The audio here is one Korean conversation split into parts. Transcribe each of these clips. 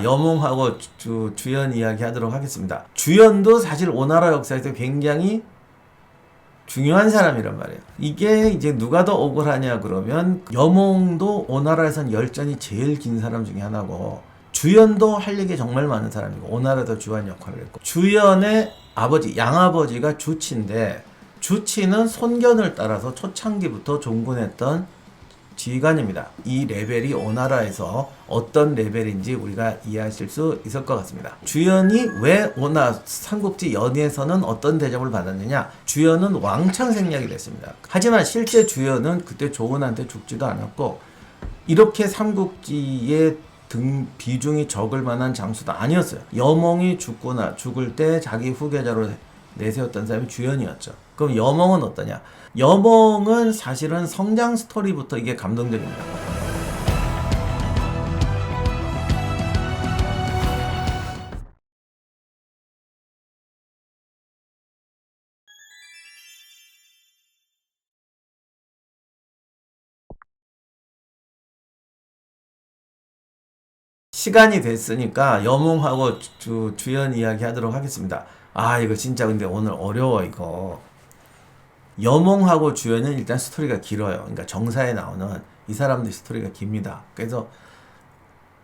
여몽하고 주연 이야기 하도록 하겠습니다. 주연도 사실 오나라 역사에서 굉장히 중요한 사람이란 말이에요. 이게 이제 누가 더 억울하냐 그러면 여몽도 오나라에선 열전이 제일 긴 사람 중에 하나고 주연도 할 얘기 정말 많은 사람이고 오나라도 주한 역할을 했고 주연의 아버지 양아버지가 주치인데 주치는 손견을 따라서 초창기부터 종군했던 지휘관입니다. 이 레벨이 오나라에서 어떤 레벨인지 우리가 이해하실 수 있을 것 같습니다. 주연이 왜 삼국지 연의에서는 어떤 대접을 받았느냐? 주연은 왕창 생략이 됐습니다. 하지만 실제 주연은 그때 조은한테 죽지도 않았고 이렇게 삼국지의 비중이 적을 만한 장수도 아니었어요. 여몽이 죽을 때 자기 후계자로 내세웠던 사람이 주연이었죠. 그럼 여몽은 어떠냐? 여몽은 사실은 성장 스토리부터 이게 감동적입니다. 시간이 됐으니까 여몽하고 주연 이야기 하도록 하겠습니다. 이거 진짜 근데 오늘 어려워 이거. 여몽하고 주연은 일단 스토리가 길어요. 그러니까 정사에 나오는 이 사람들 스토리가 깁니다. 그래서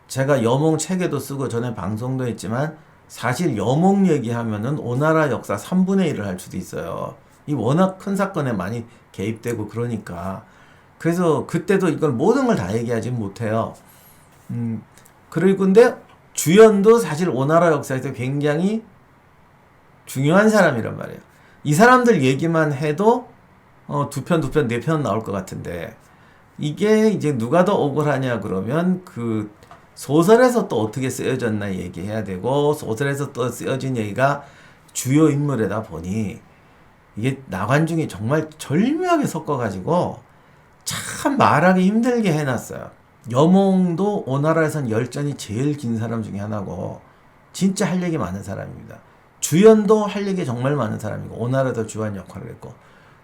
제가 여몽 책에도 쓰고 전에 방송도 했지만 사실 여몽 얘기하면은 오나라 역사 3분의 1을 할 수도 있어요. 이 워낙 큰 사건에 많이 개입되고 그러니까. 그래서 그때도 이걸 모든 걸 다 얘기하지 못해요. 그리고 근데 주연도 사실 오나라 역사에서 굉장히 중요한 사람이란 말이에요. 이 사람들 얘기만 해도 두 편, 네 편 나올 것 같은데 이게 이제 누가 더 억울하냐 그러면 그 소설에서 또 어떻게 쓰여졌나 얘기해야 되고 소설에서 또 쓰여진 얘기가 주요 인물에다 보니 이게 나관중이 정말 절묘하게 섞어가지고 참 말하기 힘들게 해놨어요. 여몽도 오나라에선 열전이 제일 긴 사람 중에 하나고 진짜 할 얘기 많은 사람입니다. 주연도 할 얘기 정말 많은 사람이고 오나라도 주한 역할을 했고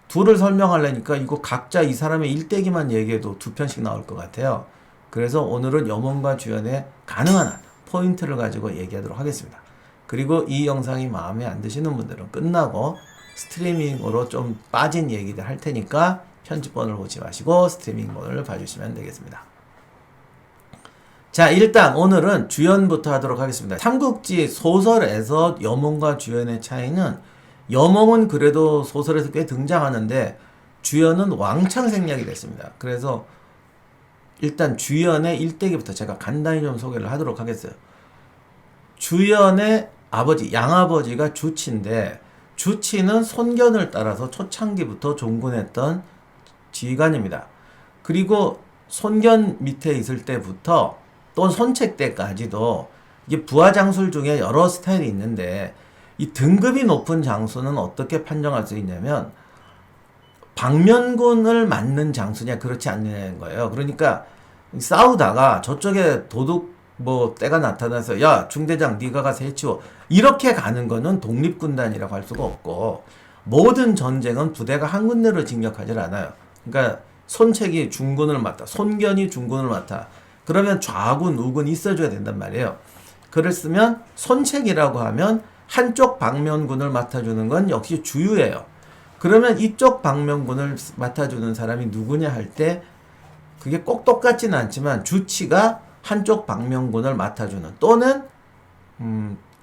둘을 설명하려니까 이거 각자 이 사람의 일대기만 얘기해도 두 편씩 나올 것 같아요. 그래서 오늘은 여몽과 주연의 가능한 한 포인트를 가지고 얘기하도록 하겠습니다. 그리고 이 영상이 마음에 안 드시는 분들은 끝나고 스트리밍으로 좀 빠진 얘기들 할 테니까 편집본을 보지 마시고 스트리밍본을 봐주시면 되겠습니다. 자, 일단 오늘은 주연부터 하도록 하겠습니다. 삼국지 소설에서 여몽과 주연의 차이는 여몽은 그래도 소설에서 꽤 등장하는데 주연은 왕창 생략이 됐습니다. 그래서 일단 주연의 일대기부터 제가 간단히 좀 소개를 하도록 하겠어요. 주연의 아버지, 양아버지가 주치인데 주치는 손견을 따라서 초창기부터 종군했던 지휘관입니다. 그리고 손견 밑에 있을 때부터 또 손책 때까지도 이게 부하 장술 중에 여러 스타일이 있는데 이 등급이 높은 장수는 어떻게 판정할 수 있냐면 방면군을 맞는 장수냐 그렇지 않느냐는 거예요. 그러니까 싸우다가 저쪽에 도둑 때가 나타나서 야 중대장 네가 가서 해치워 이렇게 가는 거는 독립군단이라고 할 수가 없고 모든 전쟁은 부대가 한 군데로 진격하지 않아요. 그러니까 손책이 중군을 맡아 손견이 중군을 맡아 그러면 좌군, 우군 있어줘야 된단 말이에요. 그랬으면 손책이라고 하면 한쪽 방면군을 맡아주는 건 역시 주유예요. 그러면 이쪽 방면군을 맡아주는 사람이 누구냐 할 때 그게 꼭 똑같지는 않지만 주치가 한쪽 방면군을 맡아주는 또는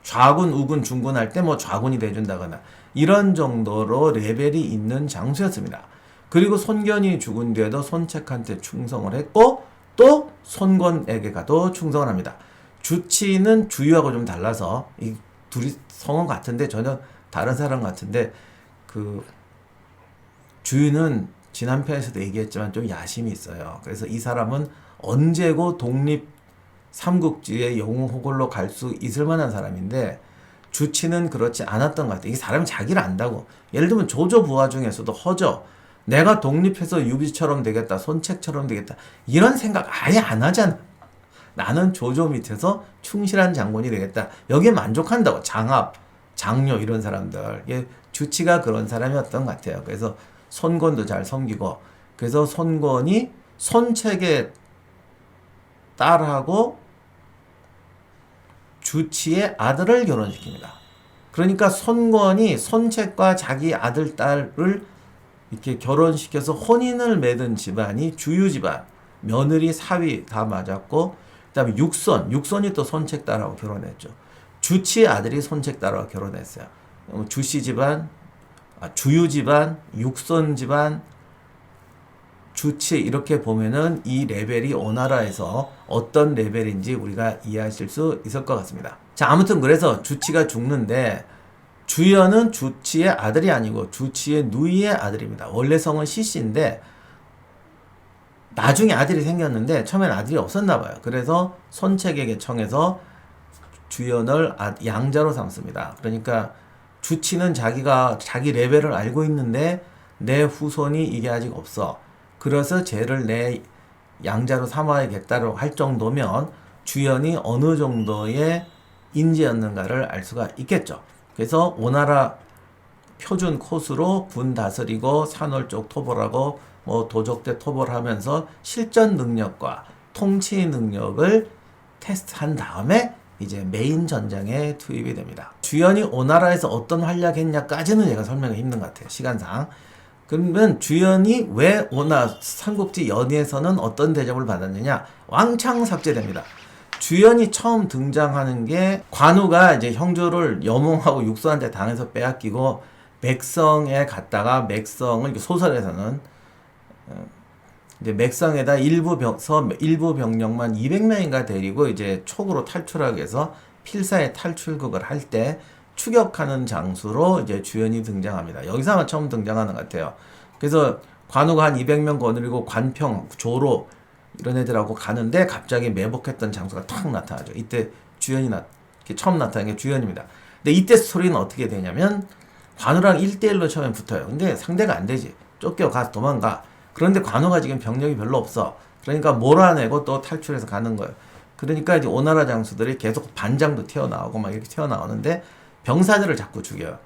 좌군, 우군, 중군 할 때 좌군이 돼준다거나 이런 정도로 레벨이 있는 장수였습니다. 그리고 손견이 죽은 뒤에도 손책한테 충성을 했고 또 손권에게 가도 충성을 합니다. 주치는 주유하고 좀 달라서 이 둘이 성은 같은데 전혀 다른 사람 같은데 그 주유는 지난 편에서도 얘기했지만 좀 야심이 있어요. 그래서 이 사람은 언제고 독립 삼국지의 영웅호걸로 갈 수 있을 만한 사람인데 주치는 그렇지 않았던 것 같아요. 이 사람이 자기를 안다고. 예를 들면 조조 부하 중에서도 허저 내가 독립해서 유비처럼 되겠다, 손책처럼 되겠다 이런 생각 아예 안 하잖아. 나는 조조 밑에서 충실한 장군이 되겠다. 여기에 만족한다고. 장합, 장료 이런 사람들. 주치가 그런 사람이었던 것 같아요. 그래서 손권도 잘 섬기고 그래서 손권이 손책의 딸하고 주치의 아들을 결혼시킵니다. 그러니까 손권이 손책과 자기 아들, 딸을 이렇게 결혼시켜서 혼인을 맺은 집안이 주유 집안, 며느리, 사위 다 맞았고, 그 다음에 육손이 또 손책 딸하고 결혼했죠. 주치의 아들이 손책 딸하고 결혼했어요. 주씨 집안, 주유 집안, 육손 집안, 주치 이렇게 보면은 이 레벨이 오나라에서 어떤 레벨인지 우리가 이해하실 수 있을 것 같습니다. 자, 아무튼 그래서 주치가 죽는데 주연은 주치의 아들이 아니고 주치의 누이의 아들입니다. 원래 성은 시씨인데 나중에 아들이 생겼는데 처음엔 아들이 없었나 봐요. 그래서 손책에게 청해서 주연을 양자로 삼습니다. 그러니까 주치는 자기가 자기 레벨을 알고 있는데 내 후손이 이게 아직 없어. 그래서 쟤를 내 양자로 삼아야겠다고 할 정도면 주연이 어느 정도의 인재였는가를 알 수가 있겠죠. 그래서 오나라 표준 코스로 군 다스리고 산홀 쪽 토벌하고 뭐 도적대 토벌하면서 실전 능력과 통치 능력을 테스트한 다음에 이제 메인 전장에 투입이 됩니다. 주연이 오나라에서 어떤 활약했냐까지는 제가 설명이 힘든 것 같아요. 시간상. 그러면 주연이 왜 삼국지 연의에서는 어떤 대접을 받았느냐? 왕창 삭제됩니다. 주연이 처음 등장하는 게 관우가 이제 형주를 여몽하고 육수한테 당해서 빼앗기고 맥성에 갔다가 맥성을 소설에서는 이제 맥성에다 일부 병력만 200명인가 데리고 이제 촉으로 탈출하기 위해서 필사의 탈출극을 할 때 추격하는 장수로 이제 주연이 등장합니다. 여기서 아마 처음 등장하는 것 같아요. 그래서 관우가 한 200명 거느리고 관평, 조로 이런 애들하고 가는데 갑자기 매복했던 장수가 탁 나타나죠. 이때 주연이 처음 나타나는 게 주연입니다. 근데 이때 스토리는 어떻게 되냐면 관우랑 1대1로 처음에 붙어요. 근데 상대가 안 되지. 쫓겨가 도망가. 그런데 관우가 지금 병력이 별로 없어. 그러니까 몰아내고 또 탈출해서 가는 거예요. 그러니까 이제 오나라 장수들이 계속 반장도 튀어나오고 막 이렇게 튀어나오는데 병사들을 자꾸 죽여요.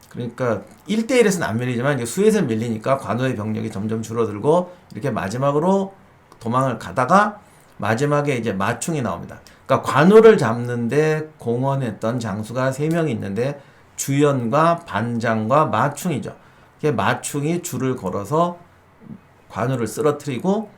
그러니까 1대1에서는 안 밀리지만 이제 수에서 밀리니까 관우의 병력이 점점 줄어들고 이렇게 마지막으로 도망을 가다가 마지막에 이제 마충이 나옵니다. 그러니까 관우를 잡는데 공헌했던 장수가 3명이 있는데 주연과 반장과 마충이죠. 마충이 줄을 걸어서 관우를 쓰러뜨리고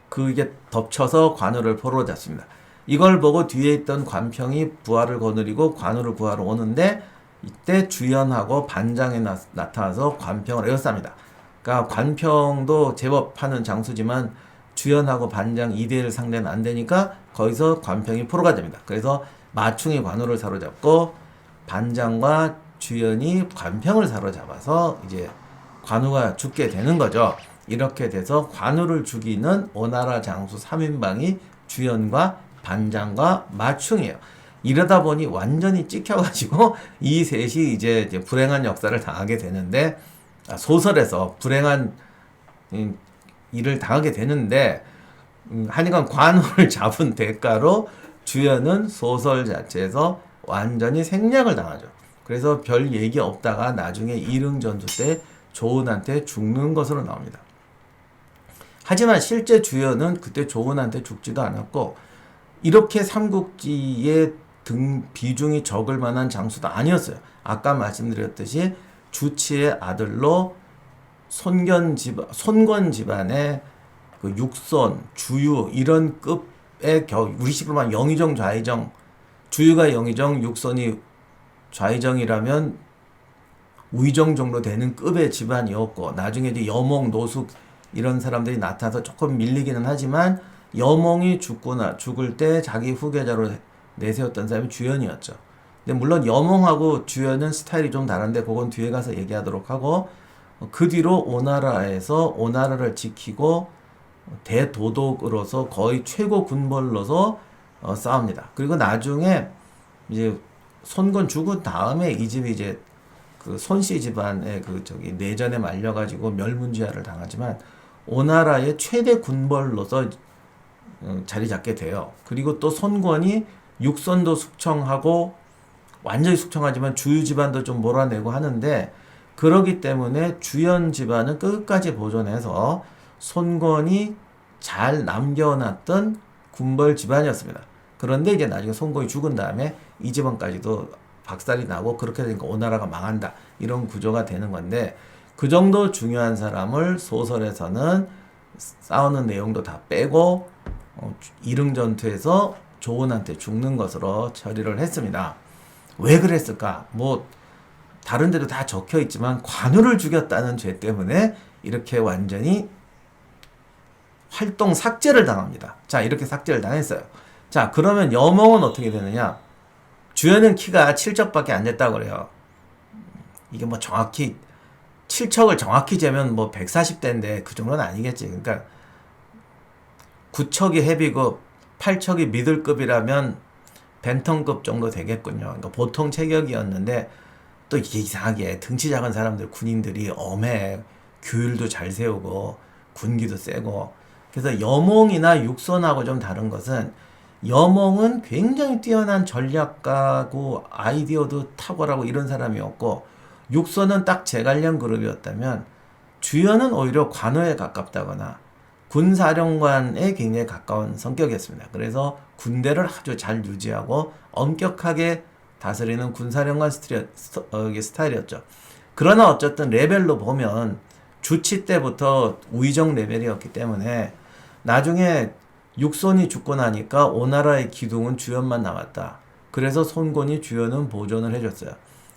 그게 덮쳐서 관우를 포로 잡습니다. 이걸 보고 뒤에 있던 관평이 부하를 거느리고 관우를 구하러 오는데 이때 주연하고 반장이 나타나서 관평을 에워쌉니다. 그러니까 관평도 제법 하는 장수지만 주연하고 반장 2대1 상대는 안 되니까 거기서 관평이 포로가 됩니다. 그래서 마충이 관우를 사로잡고 반장과 주연이 관평을 사로잡아서 이제 관우가 죽게 되는 거죠. 이렇게 돼서 관우를 죽이는 오나라 장수 3인방이 주연과 반장과 마충이에요. 이러다 보니 완전히 찍혀가지고 이 셋이 이제 불행한 역사를 당하게 되는데 소설에서 불행한 일을 당하게 되는데 하여간 관우를 잡은 대가로 주연은 소설 자체에서 완전히 생략을 당하죠. 그래서 별 얘기 없다가 나중에 일흥전투 때 조은한테 죽는 것으로 나옵니다. 하지만 실제 주연은 그때 조은한테 죽지도 않았고 이렇게 삼국지의 비중이 적을 만한 장수도 아니었어요. 아까 말씀드렸듯이 주치의 아들로 손권 집안의 그 육손, 주유 이런 급의 우리식으로 말하면 영의정, 좌의정, 주유가 영의정, 육손이 좌의정이라면 우의정 정도 되는 급의 집안이었고 나중에 이제 여몽, 노숙 이런 사람들이 나타나서 조금 밀리기는 하지만 여몽이 죽을 때 자기 후계자로 내세웠던 사람이 주연이었죠. 근데 물론 여몽하고 주연은 스타일이 좀 다른데 그건 뒤에 가서 얘기하도록 하고 그 뒤로 오나라에서 오나라를 지키고 대도독으로서 거의 최고 군벌로서 싸웁니다. 그리고 나중에 이제 손권 죽은 다음에 이 집이 이제 그 손씨 집안의 내전에 말려가지고 멸문지화를 당하지만 오나라의 최대 군벌로서 자리 잡게 돼요. 그리고 또 손권이 육손도 숙청하고 완전히 숙청하지만 주유 집안도 좀 몰아내고 하는데 그러기 때문에 주연 집안은 끝까지 보존해서 손권이 잘 남겨놨던 군벌 집안이었습니다. 그런데 이제 나중에 손권이 죽은 다음에 이재번까지도 박살이 나고 그렇게 되니까 오나라가 망한다. 이런 구조가 되는 건데 그 정도 중요한 사람을 소설에서는 싸우는 내용도 다 빼고 이릉전투에서 조은한테 죽는 것으로 처리를 했습니다. 왜 그랬을까? 뭐 다른 데도 다 적혀 있지만 관우를 죽였다는 죄 때문에 이렇게 완전히 활동 삭제를 당합니다. 자, 이렇게 삭제를 당했어요. 자, 그러면 여몽은 어떻게 되느냐? 주연은 키가 7척밖에 안 됐다고 그래요. 이게 뭐 정확히 7척을 정확히 재면 뭐 140대인데 그 정도는 아니겠지. 그러니까 9척이 헤비급, 8척이 미들급이라면 벤턴급 정도 되겠군요. 그러니까 보통 체격이었는데 또 이게 이상하게 등치 작은 사람들, 군인들이 엄해, 규율도 잘 세우고 군기도 세고. 그래서 여몽이나 육손하고 좀 다른 것은 여몽은 굉장히 뛰어난 전략가고 아이디어도 탁월하고 이런 사람이었고 육손은 딱 제갈량 그룹이었다면 주연은 오히려 관우에 가깝다거나 군사령관에 굉장히 가까운 성격이었습니다. 그래서 군대를 아주 잘 유지하고 엄격하게 다스리는 군사령관 스타일이었죠. 그러나 어쨌든 레벨로 보면 주치 때부터 우의정 레벨이었기 때문에 나중에 육손이 죽고 나니까 오나라의 기둥은 주연만 남았다. 그래서 손권이 주연은 보존을 해줬어요.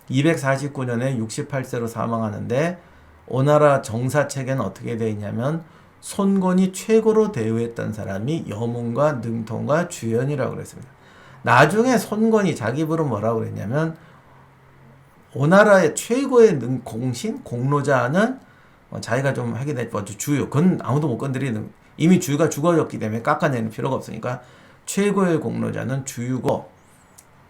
249년에 68세로 사망하는데 오나라 정사책에는 어떻게 되어 있냐면 손권이 최고로 대우했던 사람이 여몽과 능통과 주연이라고 그랬습니다. 나중에 손권이 자기 입으로 뭐라고 그랬냐면 오나라의 최고의 공신, 공로자는 자기가 좀 하게 될 것 주유. 그건 아무도 못 건드리는, 이미 주유가 죽어졌기 때문에 깎아내는 필요가 없으니까 최고의 공로자는 주유고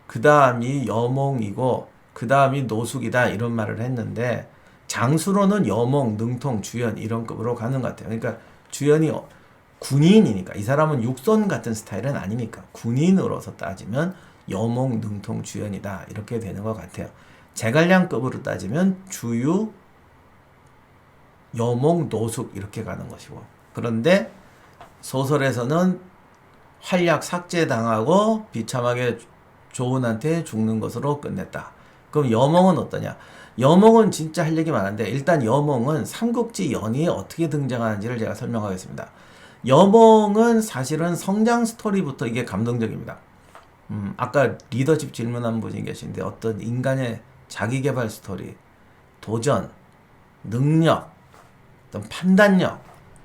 그 다음이 여몽이고 그 다음이 노숙이다 이런 말을 했는데 장수로는 여몽, 능통, 주연 이런 급으로 가는 것 같아요. 그러니까 주연이 군인이니까 이 사람은 육손 같은 스타일은 아니니까 군인으로서 따지면 여몽, 능통, 주연이다 이렇게 되는 것 같아요. 제갈량급으로 따지면 주유, 여몽, 노숙 이렇게 가는 것이고 그런데 소설에서는 활약 삭제당하고 비참하게 조은한테 죽는 것으로 끝냈다. 그럼 여몽은 어떠냐? 여몽은 진짜 할 얘기 많은데 일단 여몽은 삼국지 연의에 어떻게 등장하는지를 제가 설명하겠습니다. 여몽은 사실은 성장 스토리부터 이게 감동적입니다. 아까 리더십 질문한 분이 계신데 어떤 인간의 자기개발 스토리, 도전, 능력, 어떤 판단력,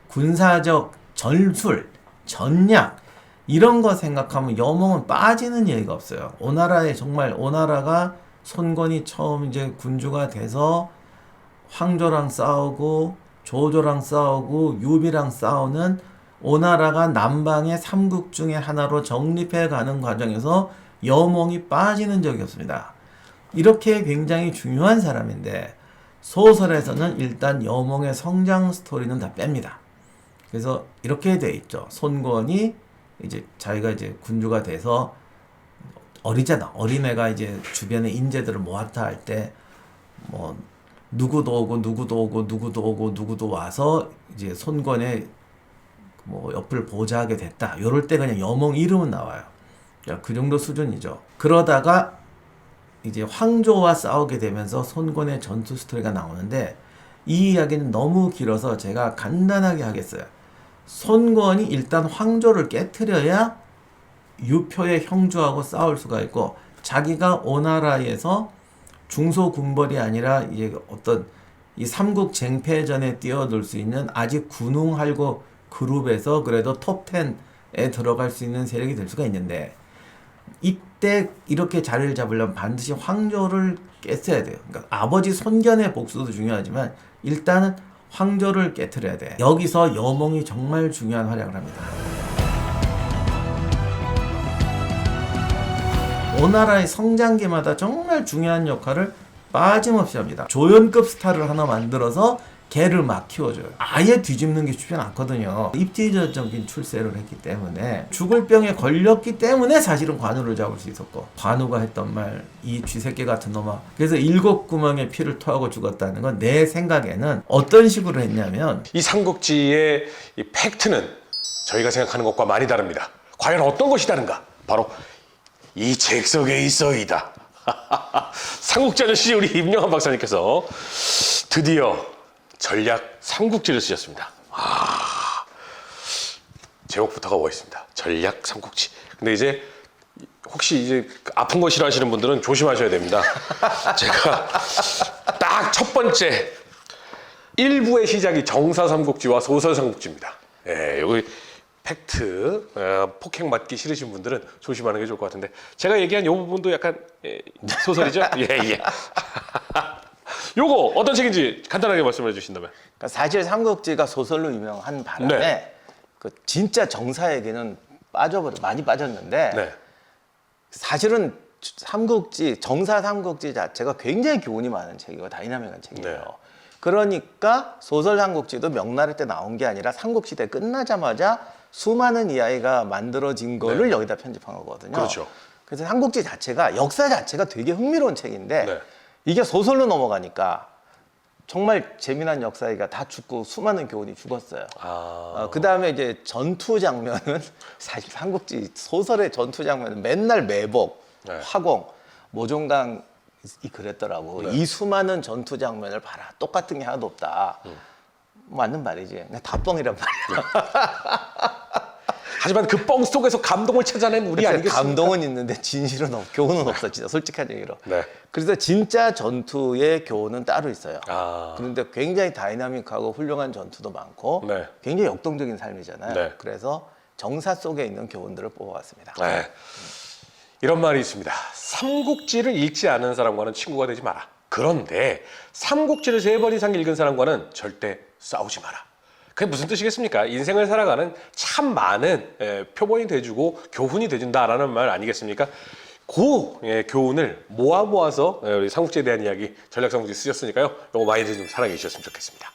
군사적 전술, 전략 이런 거 생각하면 여몽은 빠지는 얘기가 없어요. 오나라에 정말 오나라가 손권이 처음 이제 군주가 돼서 황조랑 싸우고 조조랑 싸우고 유비랑 싸우는 오나라가 남방의 삼국 중에 하나로 정립해 가는 과정에서 여몽이 빠지는 적이 없습니다. 이렇게 굉장히 중요한 사람인데 소설에서는 일단 여몽의 성장 스토리는 다 뺍니다. 그래서 이렇게 돼 있죠. 손권이 이제 자기가 이제 군주가 돼서 어리잖아. 어린애가 이제 주변의 인재들을 모았다 할 때 뭐 누구도 오고 누구도 오고 누구도 오고 누구도 와서 이제 손권의 뭐 옆을 보좌하게 됐다. 요럴 때 그냥 여몽 이름은 나와요. 그 정도 수준이죠. 그러다가 이제 황조와 싸우게 되면서 손권의 전투 스토리가 나오는데 이 이야기는 너무 길어서 제가 간단하게 하겠어요. 손권이 일단 황조를 깨트려야 유표의 형주하고 싸울 수가 있고 자기가 오나라에서 중소군벌이 아니라 이제 어떤 이 삼국 쟁패전에 뛰어들 수 있는 아직 군웅할고 그룹에서 그래도 톱10에 들어갈 수 있는 세력이 될 수가 있는데 이때 이렇게 자리를 잡으려면 반드시 황조를 깼어야 돼요. 그러니까 아버지 손견의 복수도 중요하지만 일단은 황조를 깨트려야 돼. 여기서 여몽이 정말 중요한 활약을 합니다. 오나라의 성장기마다 정말 중요한 역할을 빠짐없이 합니다. 조연급 스타를 하나 만들어서 걔를 막 키워줘요. 아예 뒤집는 게 쉽지 않거든요. 입지전적인 출세를 했기 때문에 죽을 병에 걸렸기 때문에 사실은 관우를 잡을 수 있었고 관우가 했던 말 이 쥐새끼 같은 놈아 그래서 7구멍의 피를 토하고 죽었다는 건 내 생각에는 어떤 식으로 했냐면 이 삼국지의 이 팩트는 저희가 생각하는 것과 많이 다릅니다. 과연 어떤 것이 다른가? 바로 이 책 속에 있어이다. 삼국지 아저씨 우리 임영환 박사님께서 드디어 전략 삼국지를 쓰셨습니다. 제목부터가 멋있습니다. 전략 삼국지. 근데 이제 혹시 이제 아픈 거 싫어하시는 분들은 조심하셔야 됩니다. 제가 딱 첫 번째 1부의 시작이 정사 삼국지와 소설 삼국지입니다. 예, 여기 팩트 폭행 맞기 싫으신 분들은 조심하는 게 좋을 것 같은데 제가 얘기한 이 부분도 약간 소설이죠? 예. 요거 어떤 책인지 간단하게 말씀해 주신다면. 그러니까 사실 삼국지가 소설로 유명한 바람에 네. 그 진짜 정사에게는 많이 빠졌는데 네. 사실은 정사 삼국지 자체가 굉장히 교훈이 많은 책이고 다이나믹한 책이에요. 네. 그러니까 소설 삼국지도 명나라 때 나온 게 아니라 삼국시대 끝나자마자 수많은 이야기가 만들어진 거를 여기다 편집한 거거든요. 그렇죠. 그래서 삼국지 자체가 역사 자체가 되게 흥미로운 책인데 네. 이게 소설로 넘어가니까 정말 재미난 역사가 다 죽고 수많은 교훈이 죽었어요. 그 다음에 이제 전투 장면은 사실 삼국지 소설의 전투 장면은 맨날 매복, 네. 화공, 모종강이 그랬더라고. 이 수많은 전투 장면을 봐라. 똑같은 게 하나도 없다. 맞는 말이지. 그냥 다 뻥이란 말이야. 하지만 그 뻥 속에서 감동을 찾아낸 우리 아니겠습니까? 감동은 있는데 진실은 교훈은 없어. 진짜 솔직한 얘기로. 네. 그래서 진짜 전투의 교훈은 따로 있어요. 아. 그런데 굉장히 다이나믹하고 훌륭한 전투도 많고 네. 굉장히 역동적인 삶이잖아요. 네. 그래서 정사 속에 있는 교훈들을 뽑아왔습니다. 네. 이런 말이 있습니다. 삼국지를 읽지 않은 사람과는 친구가 되지 마라. 그런데 삼국지를 3번 이상 읽은 사람과는 절대 싸우지 마라. 그게 무슨 뜻이겠습니까? 인생을 살아가는 참 많은 표본이 돼주고 교훈이 돼준다라는 말 아니겠습니까? 그 교훈을 모아서 우리 삼국지에 대한 이야기, 전략 삼국지 쓰셨으니까요. 이거 많이들 좀 사랑해 주셨으면 좋겠습니다.